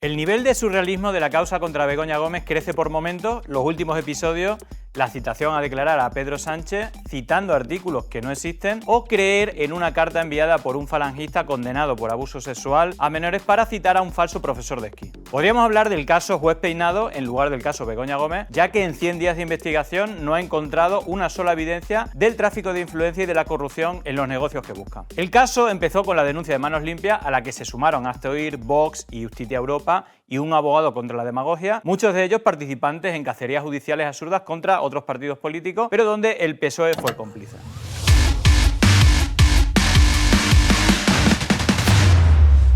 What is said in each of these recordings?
El nivel de surrealismo de la causa contra Begoña Gómez crece por momentos. Los últimos episodios, la citación a declarar a Pedro Sánchez citando artículos que no existen o creer en una carta enviada por un falangista condenado por abuso sexual a menores para citar a un falso profesor de esquí. Podríamos hablar del caso Juez Peinado en lugar del caso Begoña Gómez, ya que en 100 días de investigación no ha encontrado una sola evidencia del tráfico de influencia y de la corrupción en los negocios que buscan. El caso empezó con la denuncia de Manos Limpias, a la que se sumaron Hazte Oír, Vox y Justitia Europa y un abogado contra la demagogia, muchos de ellos participantes en cacerías judiciales absurdas contra otros partidos políticos, pero donde el PSOE fue cómplice.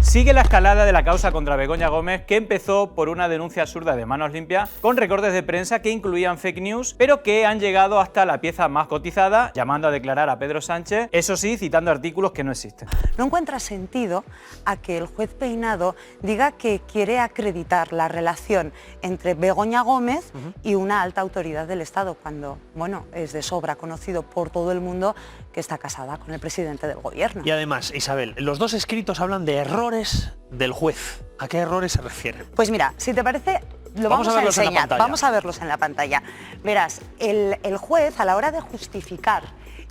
Sigue la escalada de la causa contra Begoña Gómez, que empezó por una denuncia absurda de Manos Limpias con recortes de prensa que incluían fake news, pero que han llegado hasta la pieza más cotizada, llamando a declarar a Pedro Sánchez, eso sí, citando artículos que no existen. No encuentra sentido a que el juez Peinado diga que quiere acreditar la relación entre Begoña Gómez y una alta autoridad del Estado, cuando, bueno, es de sobra conocido por todo el mundo que está casada con el presidente del gobierno. Y además, Isabel, los dos escritos hablan de errores del juez. ¿A qué errores se refieren? Pues mira, si te parece, lo vamos a enseñar. Vamos a verlos en la pantalla. Verás, el juez, a la hora de justificar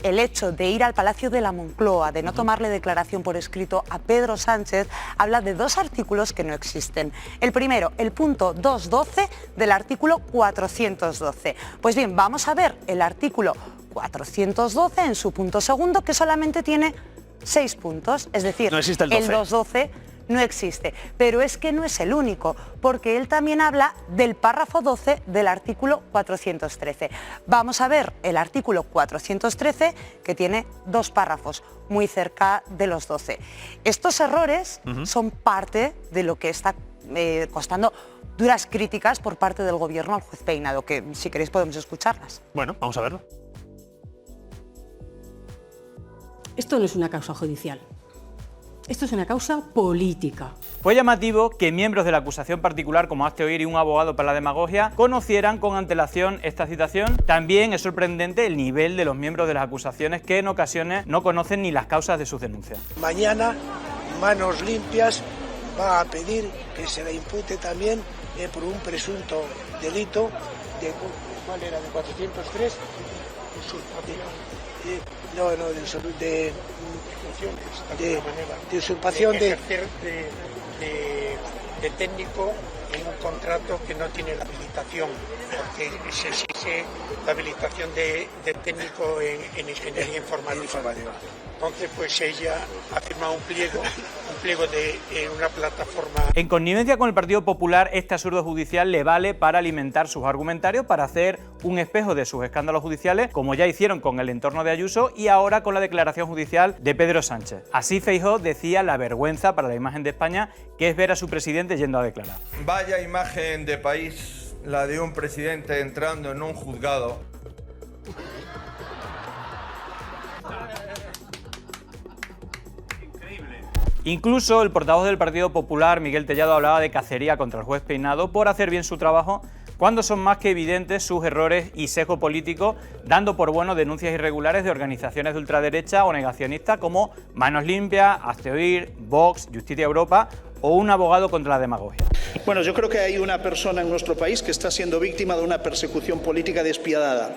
el hecho de ir al Palacio de la Moncloa, de no tomarle declaración por escrito a Pedro Sánchez, habla de dos artículos que no existen. El primero, el punto 212 del artículo 412. Pues bien, vamos a ver el artículo 412 en su punto segundo, que solamente tiene 6 puntos, es decir, no existe el 12. El 212 no existe, pero es que no es el único, porque él también habla del párrafo 12 del artículo 413. Vamos a ver el artículo 413, que tiene 2 párrafos, muy cerca de los 12. Estos errores son parte de lo que está costando duras críticas por parte del gobierno al juez Peinado, que si queréis podemos escucharlas. Bueno, vamos a verlo. Esto no es una causa judicial. Esto es una causa política. Fue llamativo que miembros de la acusación particular como Hazte Oír y un abogado para la demagogia conocieran con antelación esta citación. También es sorprendente el nivel de los miembros de las acusaciones, que en ocasiones no conocen ni las causas de sus denuncias. Mañana Manos Limpias va a pedir que se le impute también por un presunto delito de... ¿Cuál era? ¿De 403? De usurpación de técnico en un contrato que no tiene la habilitación, porque se exige la habilitación de técnico en ingeniería informática. Entonces, pues ella ha firmado un pliego en una plataforma. En connivencia con el Partido Popular, este absurdo judicial le vale para alimentar sus argumentarios, para hacer un espejo de sus escándalos judiciales, como ya hicieron con el entorno de Ayuso y ahora con la declaración judicial de Pedro Sánchez. Así Feijóo decía la vergüenza para la imagen de España que es ver a su presidente yendo a declarar. Vaya imagen de país la de un presidente entrando en un juzgado. Incluso el portavoz del Partido Popular, Miguel Tellado, hablaba de cacería contra el juez Peinado por hacer bien su trabajo, cuando son más que evidentes sus errores y sesgo político, dando por bueno denuncias irregulares de organizaciones de ultraderecha o negacionistas como Manos Limpias, Hazte Oír, Vox, Justitia Europa o un abogado contra la demagogia. Bueno, yo creo que hay una persona en nuestro país que está siendo víctima de una persecución política despiadada,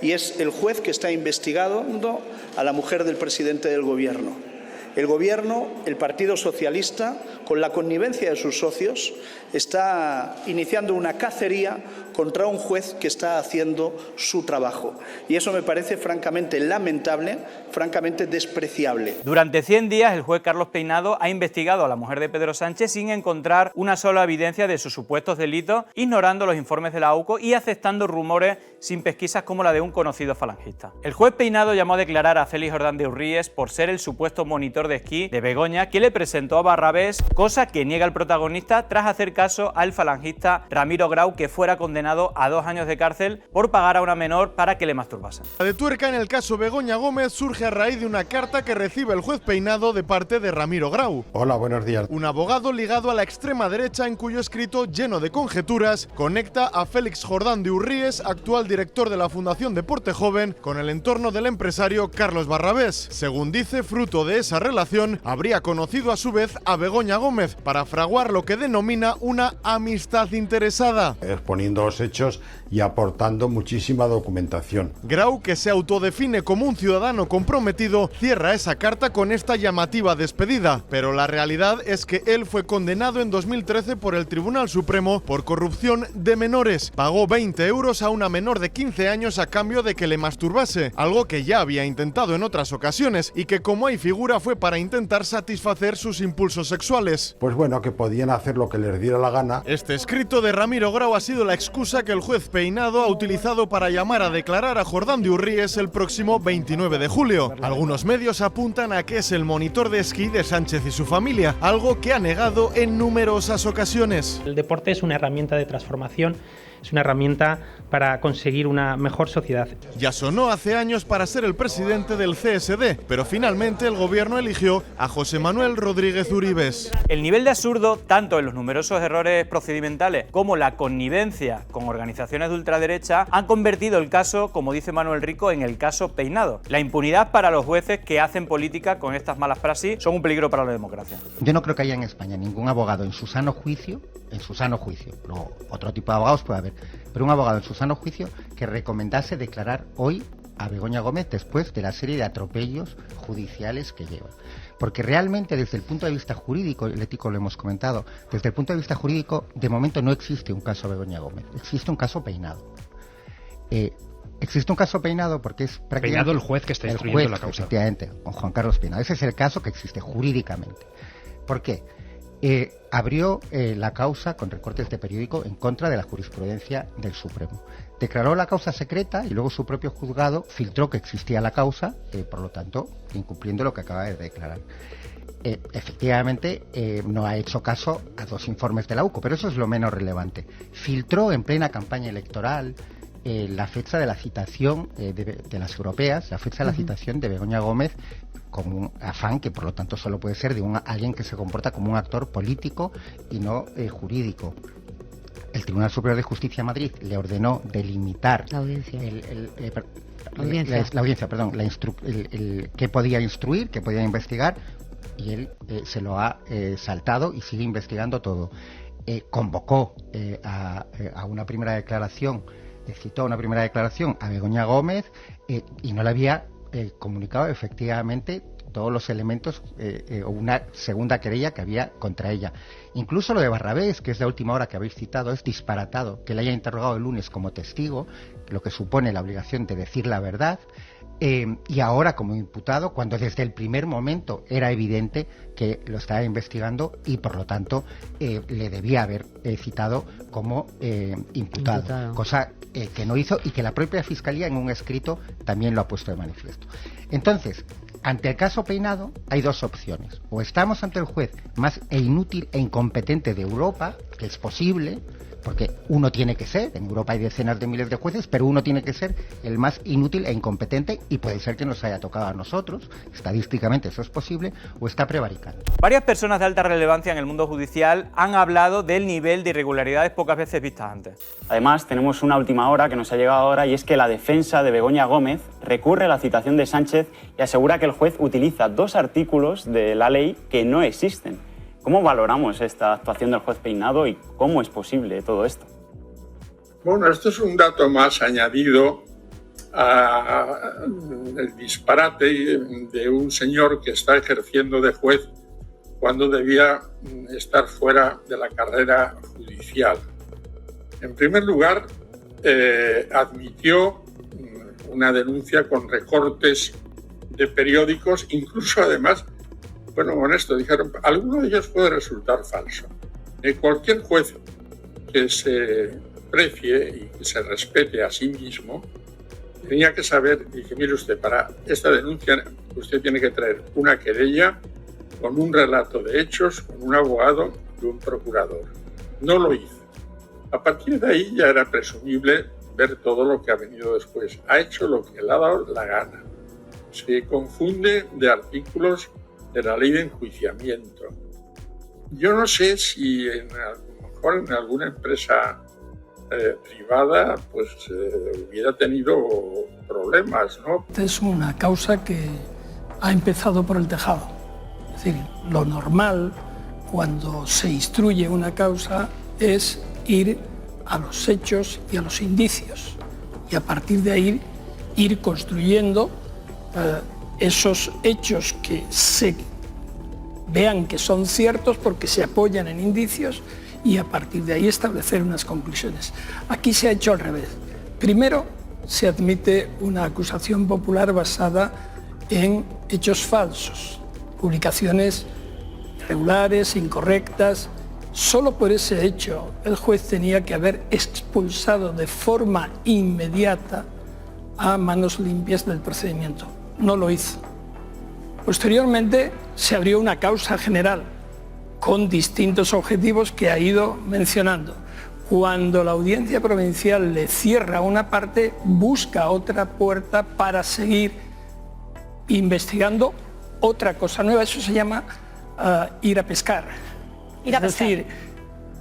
y es el juez que está investigando a la mujer del presidente del gobierno. El Gobierno, el Partido Socialista, con la connivencia de sus socios, está iniciando una cacería contra un juez que está haciendo su trabajo. Y eso me parece francamente lamentable, francamente despreciable. Durante 100 días, el juez Carlos Peinado ha investigado a la mujer de Pedro Sánchez sin encontrar una sola evidencia de sus supuestos delitos, ignorando los informes de la AUCO y aceptando rumores sin pesquisas como la de un conocido falangista. El juez Peinado llamó a declarar a Félix Jordán de Urríes por ser el supuesto monitor de esquí de Begoña, que le presentó a Barrabés, cosa que niega el protagonista tras hacer caso al falangista Ramiro Grau, que fuera condenado a 2 años de cárcel por pagar a una menor para que le masturbasen. La de tuerca en el caso Begoña Gómez surge a raíz de una carta que recibe el juez Peinado de parte de Ramiro Grau. Hola, buenos días. Un abogado ligado a la extrema derecha, en cuyo escrito, lleno de conjeturas, conecta a Félix Jordán de Urríes, actual director de la Fundación Deporte Joven, con el entorno del empresario Carlos Barrabés. Según dice, fruto de esa relación, habría conocido a su vez a Begoña Gómez. Gómez para fraguar lo que denomina una amistad interesada. Exponiendo los hechos y aportando muchísima documentación. Grau, que se autodefine como un ciudadano comprometido, cierra esa carta con esta llamativa despedida, pero la realidad es que él fue condenado en 2013 por el Tribunal Supremo por corrupción de menores. Pagó 20 euros a una menor de 15 años a cambio de que le masturbase, algo que ya había intentado en otras ocasiones y que, como hay figura, fue para intentar satisfacer sus impulsos sexuales. Pues bueno, que podían hacer lo que les diera la gana. Este escrito de Ramiro Grau ha sido la excusa que el juez Peinado ha utilizado para llamar a declarar a Jordán de Urríes el próximo 29 de julio. Algunos medios apuntan a que es el monitor de esquí de Sánchez y su familia, algo que ha negado en numerosas ocasiones. El deporte es una herramienta de transformación, es una herramienta para conseguir una mejor sociedad. Ya sonó hace años para ser el presidente del CSD, pero finalmente el gobierno eligió a José Manuel Rodríguez Uribes. El nivel de absurdo, tanto en los numerosos errores procedimentales como la connivencia con organizaciones de ultraderecha, han convertido el caso, como dice Manuel Rico, en el caso Peinado. La impunidad para los jueces que hacen política con estas malas praxis son un peligro para la democracia. Yo no creo que haya en España ningún abogado en su sano juicio, luego otro tipo de abogados puede haber, pero un abogado en su sano juicio que recomendase declarar hoy a Begoña Gómez después de la serie de atropellos judiciales que lleva. Porque realmente desde el punto de vista jurídico, el ético lo hemos comentado, desde el punto de vista jurídico de momento no existe un caso Begoña Gómez, existe un caso Peinado. Existe un caso Peinado porque es prácticamente... Peinado el juez que está instruyendo la causa. Efectivamente, con Juan Carlos Peinado. Ese es el caso que existe jurídicamente. ¿Por qué? Abrió la causa con recortes de periódico en contra de la jurisprudencia del Supremo. Declaró la causa secreta y luego su propio juzgado filtró que existía la causa, por lo tanto, incumpliendo lo que acaba de declarar. Efectivamente, no ha hecho caso a 2 informes de la UCO, pero eso es lo menos relevante. Filtró en plena campaña electoral la fecha de la citación de las europeas, la fecha de la citación de Begoña Gómez, con un afán que por lo tanto solo puede ser de alguien que se comporta como un actor político y no jurídico. El Tribunal Superior de Justicia de Madrid le ordenó delimitar la audiencia, qué podía instruir, qué podía investigar, y él se lo ha saltado y sigue investigando todo. Convocó a una primera declaración, citó a una primera declaración a Begoña Gómez y no le había comunicado efectivamente todos los elementos o una segunda querella que había contra ella. Incluso lo de Barrabés, que es la última hora que habéis citado, es disparatado que le haya interrogado el lunes como testigo, lo que supone la obligación de decir la verdad, y ahora como imputado, cuando desde el primer momento era evidente que lo estaba investigando y por lo tanto le debía haber citado como imputado, cosa que no hizo y que la propia Fiscalía en un escrito también lo ha puesto de manifiesto. Entonces, ante el caso Peinado hay 2 opciones: o estamos ante el juez más inútil e incompetente de Europa, que es posible, porque uno tiene que ser, en Europa hay decenas de miles de jueces, pero uno tiene que ser el más inútil e incompetente, y puede ser que nos haya tocado a nosotros, estadísticamente eso es posible, o está prevaricando. Varias personas de alta relevancia en el mundo judicial han hablado del nivel de irregularidades pocas veces vistas antes. Además, tenemos una última hora que nos ha llegado ahora, y es que la defensa de Begoña Gómez recurre a la citación de Sánchez y asegura que el juez utiliza 2 artículos de la ley que no existen. ¿Cómo valoramos esta actuación del juez Peinado y cómo es posible todo esto? Bueno, esto es un dato más añadido al disparate de un señor que está ejerciendo de juez cuando debía estar fuera de la carrera judicial. En primer lugar, admitió una denuncia con recortes de periódicos, incluso además, bueno, con esto dijeron, alguno de ellos puede resultar falso. Cualquier juez que se precie y que se respete a sí mismo tenía que saber, dije, mire usted, para esta denuncia usted tiene que traer una querella con un relato de hechos, con un abogado y un procurador. No lo hizo. A partir de ahí ya era presumible ver todo lo que ha venido después. Ha hecho lo que le ha dado la gana. Se confunde de artículos de la ley de enjuiciamiento. Yo no sé si a lo mejor en alguna empresa privada pues hubiera tenido problemas, ¿no? Es una causa que ha empezado por el tejado. Es decir, lo normal cuando se instruye una causa es ir a los hechos y a los indicios y a partir de ahí ir construyendo esos hechos que se vean que son ciertos porque se apoyan en indicios y a partir de ahí establecer unas conclusiones. Aquí se ha hecho al revés. Primero se admite una acusación popular basada en hechos falsos, publicaciones irregulares, incorrectas. Solo por ese hecho el juez tenía que haber expulsado de forma inmediata a Manos Limpias del procedimiento. No lo hizo. Posteriormente se abrió una causa general con distintos objetivos que ha ido mencionando. Cuando la audiencia provincial le cierra una parte, busca otra puerta para seguir investigando otra cosa nueva. Eso se llama ir a pescar. Es decir,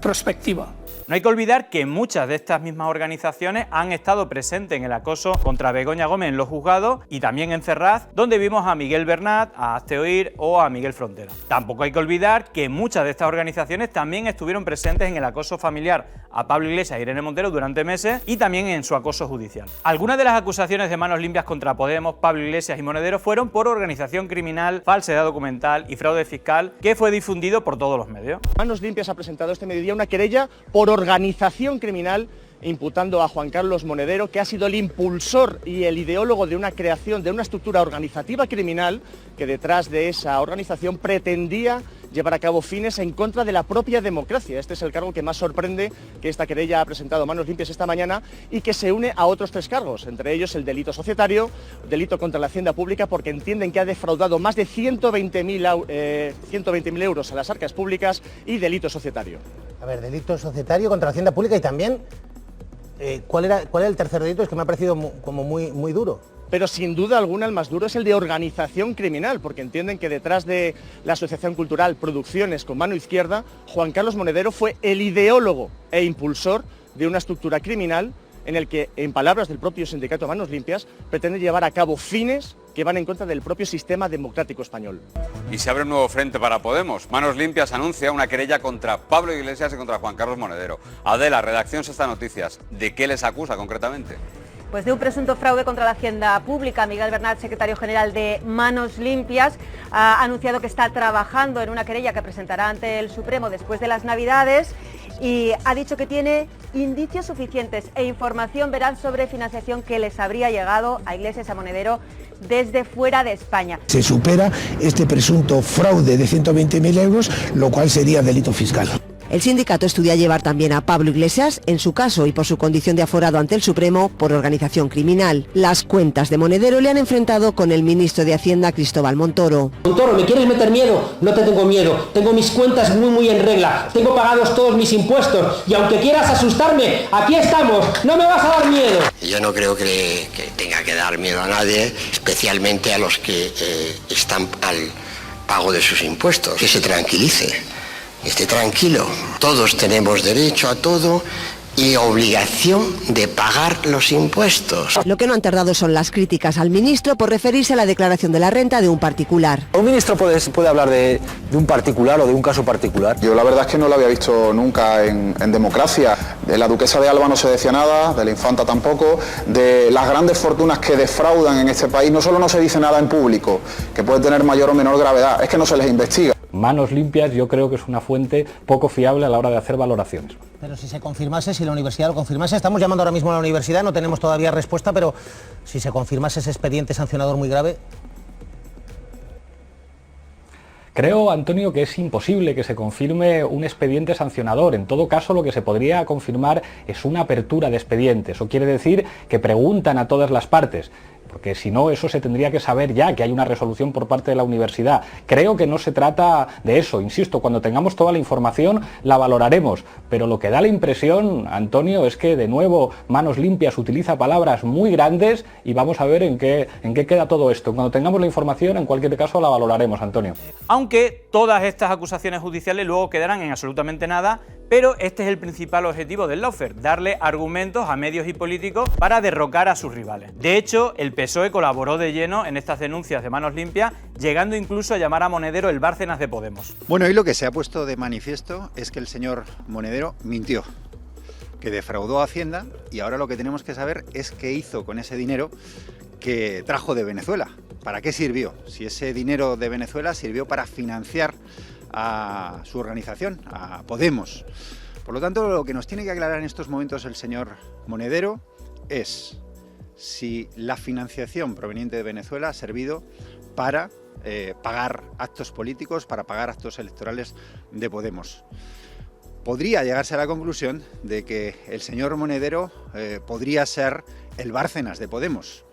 prospectiva. No hay que olvidar que muchas de estas mismas organizaciones han estado presentes en el acoso contra Begoña Gómez en los juzgados y también en Ferraz, donde vimos a Miguel Bernat, a Hazte Oír o a Miguel Frontera. Tampoco hay que olvidar que muchas de estas organizaciones también estuvieron presentes en el acoso familiar a Pablo Iglesias e Irene Montero durante meses y también en su acoso judicial. Algunas de las acusaciones de Manos Limpias contra Podemos, Pablo Iglesias y Monedero fueron por organización criminal, falsedad documental y fraude fiscal, que fue difundido por todos los medios. Manos Limpias ha presentado este mediodía una querella por organización criminal imputando a Juan Carlos Monedero, que ha sido el impulsor y el ideólogo de una creación de una estructura organizativa criminal que detrás de esa organización pretendía llevar a cabo fines en contra de la propia democracia. Este es el cargo que más sorprende que esta querella ha presentado Manos Limpias esta mañana y que se une a otros 3 cargos, entre ellos el delito societario, delito contra la hacienda pública porque entienden que ha defraudado más de 120.000 euros a las arcas públicas y delito societario. A ver, delito societario contra la hacienda pública y también, ¿cuál era el tercer delito? Es que me ha parecido como muy duro. Pero sin duda alguna el más duro es el de organización criminal, porque entienden que detrás de la Asociación Cultural Producciones con Mano Izquierda, Juan Carlos Monedero fue el ideólogo e impulsor de una estructura criminal en el que, en palabras del propio sindicato Manos Limpias, pretende llevar a cabo fines que van en contra del propio sistema democrático español. Y se abre un nuevo frente para Podemos. Manos Limpias anuncia una querella contra Pablo Iglesias y contra Juan Carlos Monedero. Adela, redacción Sexta Noticias, ¿de qué les acusa concretamente? Pues de un presunto fraude contra la hacienda pública. Miguel Bernat, secretario general de Manos Limpias, ha anunciado que está trabajando en una querella que presentará ante el Supremo después de las Navidades y ha dicho que tiene indicios suficientes e información veraz sobre financiación que les habría llegado a Iglesias y a Monedero desde fuera de España. Se supera este presunto fraude de 120.000 euros, lo cual sería delito fiscal. El sindicato estudia llevar también a Pablo Iglesias, en su caso y por su condición de aforado ante el Supremo, por organización criminal. Las cuentas de Monedero le han enfrentado con el ministro de Hacienda, Cristóbal Montoro. Montoro, ¿me quieres meter miedo? No te tengo miedo. Tengo mis cuentas muy en regla. Tengo pagados todos mis impuestos. Y aunque quieras asustarme, aquí estamos. No me vas a dar miedo. Yo no creo que tenga que dar miedo a nadie, especialmente a los que están al pago de sus impuestos. Que se tranquilice. Esté tranquilo, todos tenemos derecho a todo y obligación de pagar los impuestos. Lo que no han tardado son las críticas al ministro por referirse a la declaración de la renta de un particular. ¿Un ministro puede hablar de un particular o de un caso particular? Yo la verdad es que no lo había visto nunca en democracia. De la duquesa de Alba no se decía nada, de la infanta tampoco, de las grandes fortunas que defraudan en este país no solo no se dice nada en público, que puede tener mayor o menor gravedad, es que no se les investiga. Manos Limpias yo creo que es una fuente poco fiable a la hora de hacer valoraciones. Pero si se confirmase, si la universidad lo confirmase, estamos llamando ahora mismo a la universidad, no tenemos todavía respuesta, pero si se confirmase ese expediente sancionador muy grave... Creo, Antonio, que es imposible que se confirme un expediente sancionador. En todo caso, lo que se podría confirmar es una apertura de expediente. Eso quiere decir que preguntan a todas las partes, porque si no, eso se tendría que saber ya, que hay una resolución por parte de la universidad. Creo que no se trata de eso, insisto, cuando tengamos toda la información la valoraremos, pero lo que da la impresión, Antonio, es que de nuevo Manos Limpias utiliza palabras muy grandes y vamos a ver en qué queda todo esto. Cuando tengamos la información, en cualquier caso, la valoraremos, Antonio. Aunque todas estas acusaciones judiciales luego quedarán en absolutamente nada, Pero este es el principal objetivo del lawfare, darle argumentos a medios y políticos para derrocar a sus rivales. De hecho, el PSOE colaboró de lleno en estas denuncias de Manos Limpias, llegando incluso a llamar a Monedero el Bárcenas de Podemos. Bueno, y lo que se ha puesto de manifiesto es que el señor Monedero mintió, que defraudó a Hacienda, y ahora lo que tenemos que saber es qué hizo con ese dinero que trajo de Venezuela. ¿Para qué sirvió? Si ese dinero de Venezuela sirvió para financiar a su organización, a Podemos. Por lo tanto, lo que nos tiene que aclarar en estos momentos el señor Monedero es si la financiación proveniente de Venezuela ha servido para pagar actos políticos, para pagar actos electorales de Podemos. Podría llegarse a la conclusión de que el señor Monedero podría ser el Bárcenas de Podemos.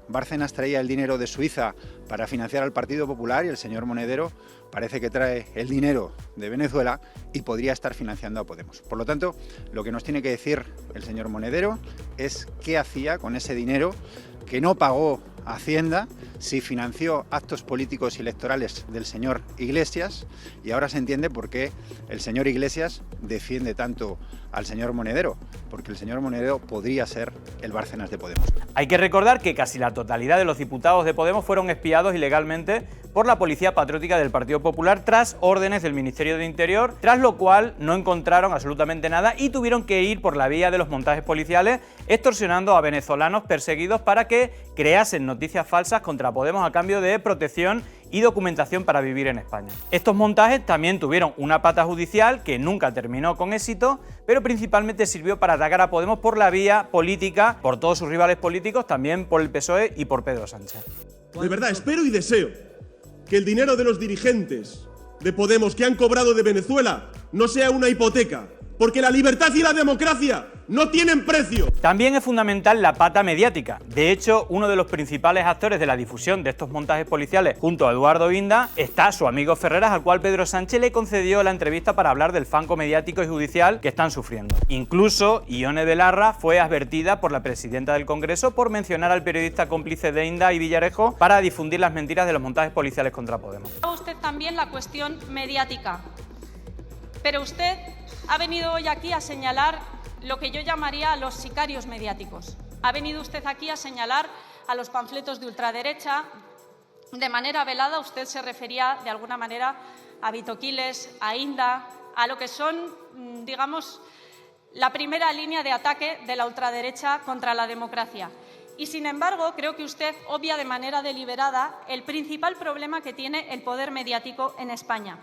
Bárcenas traía el dinero de Suiza para financiar al Partido Popular y el señor Monedero parece que trae el dinero de Venezuela y podría estar financiando a Podemos. Por lo tanto, lo que nos tiene que decir el señor Monedero es qué hacía con ese dinero que no pagó Hacienda, si financió actos políticos y electorales del señor Iglesias, y ahora se entiende por qué el señor Iglesias defiende tanto al señor Monedero, porque el señor Monedero podría ser el Bárcenas de Podemos. Hay que recordar que casi la totalidad de los diputados de Podemos fueron espiados ilegalmente por la Policía Patriótica del Partido Popular tras órdenes del Ministerio de Interior, tras lo cual no encontraron absolutamente nada y tuvieron que ir por la vía de los montajes policiales, extorsionando a venezolanos perseguidos para que creasen noticias falsas contra Podemos a cambio de protección y documentación para vivir en España. Estos montajes también tuvieron una pata judicial que nunca terminó con éxito, pero principalmente sirvió para atacar a Podemos por la vía política, por todos sus rivales políticos, también por el PSOE y por Pedro Sánchez. De verdad, espero y deseo que el dinero de los dirigentes de Podemos que han cobrado de Venezuela no sea una hipoteca, porque la libertad y la democracia no tienen precio. También es fundamental la pata mediática. De hecho, uno de los principales actores de la difusión de estos montajes policiales junto a Eduardo Inda está su amigo Ferreras, al cual Pedro Sánchez le concedió la entrevista para hablar del fango mediático y judicial que están sufriendo. Incluso Ione Belarra fue advertida por la presidenta del Congreso por mencionar al periodista cómplice de Inda y Villarejo para difundir las mentiras de los montajes policiales contra Podemos. Usted también la cuestión mediática, pero usted ha venido hoy aquí a señalar lo que yo llamaría a los sicarios mediáticos. Ha venido usted aquí a señalar a los panfletos de ultraderecha. De manera velada usted se refería de alguna manera a Vito Quiles, a Inda, a lo que son, digamos, la primera línea de ataque de la ultraderecha contra la democracia. Y sin embargo, creo que usted obvia de manera deliberada el principal problema que tiene el poder mediático en España.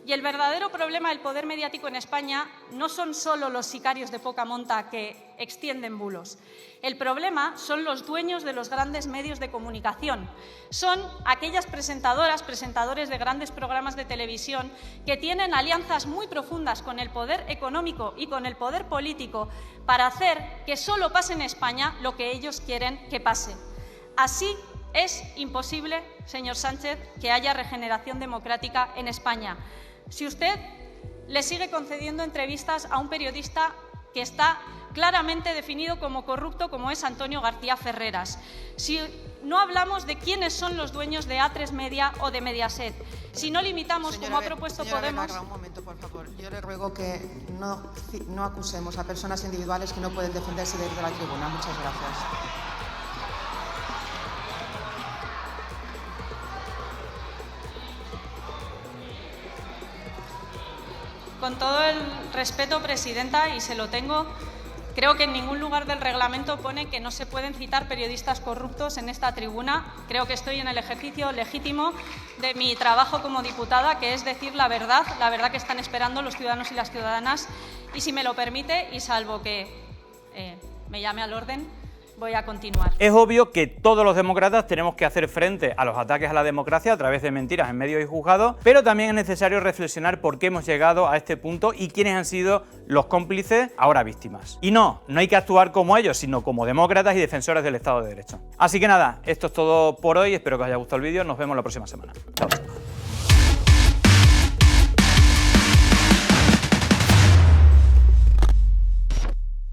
Y el verdadero problema del poder mediático en España no son solo los sicarios de poca monta que extienden bulos. El problema son los dueños de los grandes medios de comunicación. Son aquellas presentadoras, presentadores de grandes programas de televisión que tienen alianzas muy profundas con el poder económico y con el poder político para hacer que solo pase en España lo que ellos quieren que pase. Así es imposible, señor Sánchez, que haya regeneración democrática en España. Si usted le sigue concediendo entrevistas a un periodista que está claramente definido como corrupto, como es Antonio García Ferreras, si no hablamos de quiénes son los dueños de A3 Media o de Mediaset, si no limitamos, como ha propuesto Podemos... Un momento, por favor. Yo le ruego que no acusemos a personas individuales que no pueden defenderse desde la tribuna. Muchas gracias. Con todo el respeto, presidenta, y se lo tengo, creo que en ningún lugar del reglamento pone que no se pueden citar periodistas corruptos en esta tribuna. Creo que estoy en el ejercicio legítimo de mi trabajo como diputada, que es decir la verdad que están esperando los ciudadanos y las ciudadanas. Y si me lo permite, y salvo que me llame al orden, voy a continuar. Es obvio que todos los demócratas tenemos que hacer frente a los ataques a la democracia a través de mentiras en medios y juzgados, pero también es necesario reflexionar por qué hemos llegado a este punto y quiénes han sido los cómplices, ahora víctimas. Y no hay que actuar como ellos, sino como demócratas y defensores del Estado de Derecho. Así que nada, esto es todo por hoy, espero que os haya gustado el vídeo, nos vemos la próxima semana. Chao.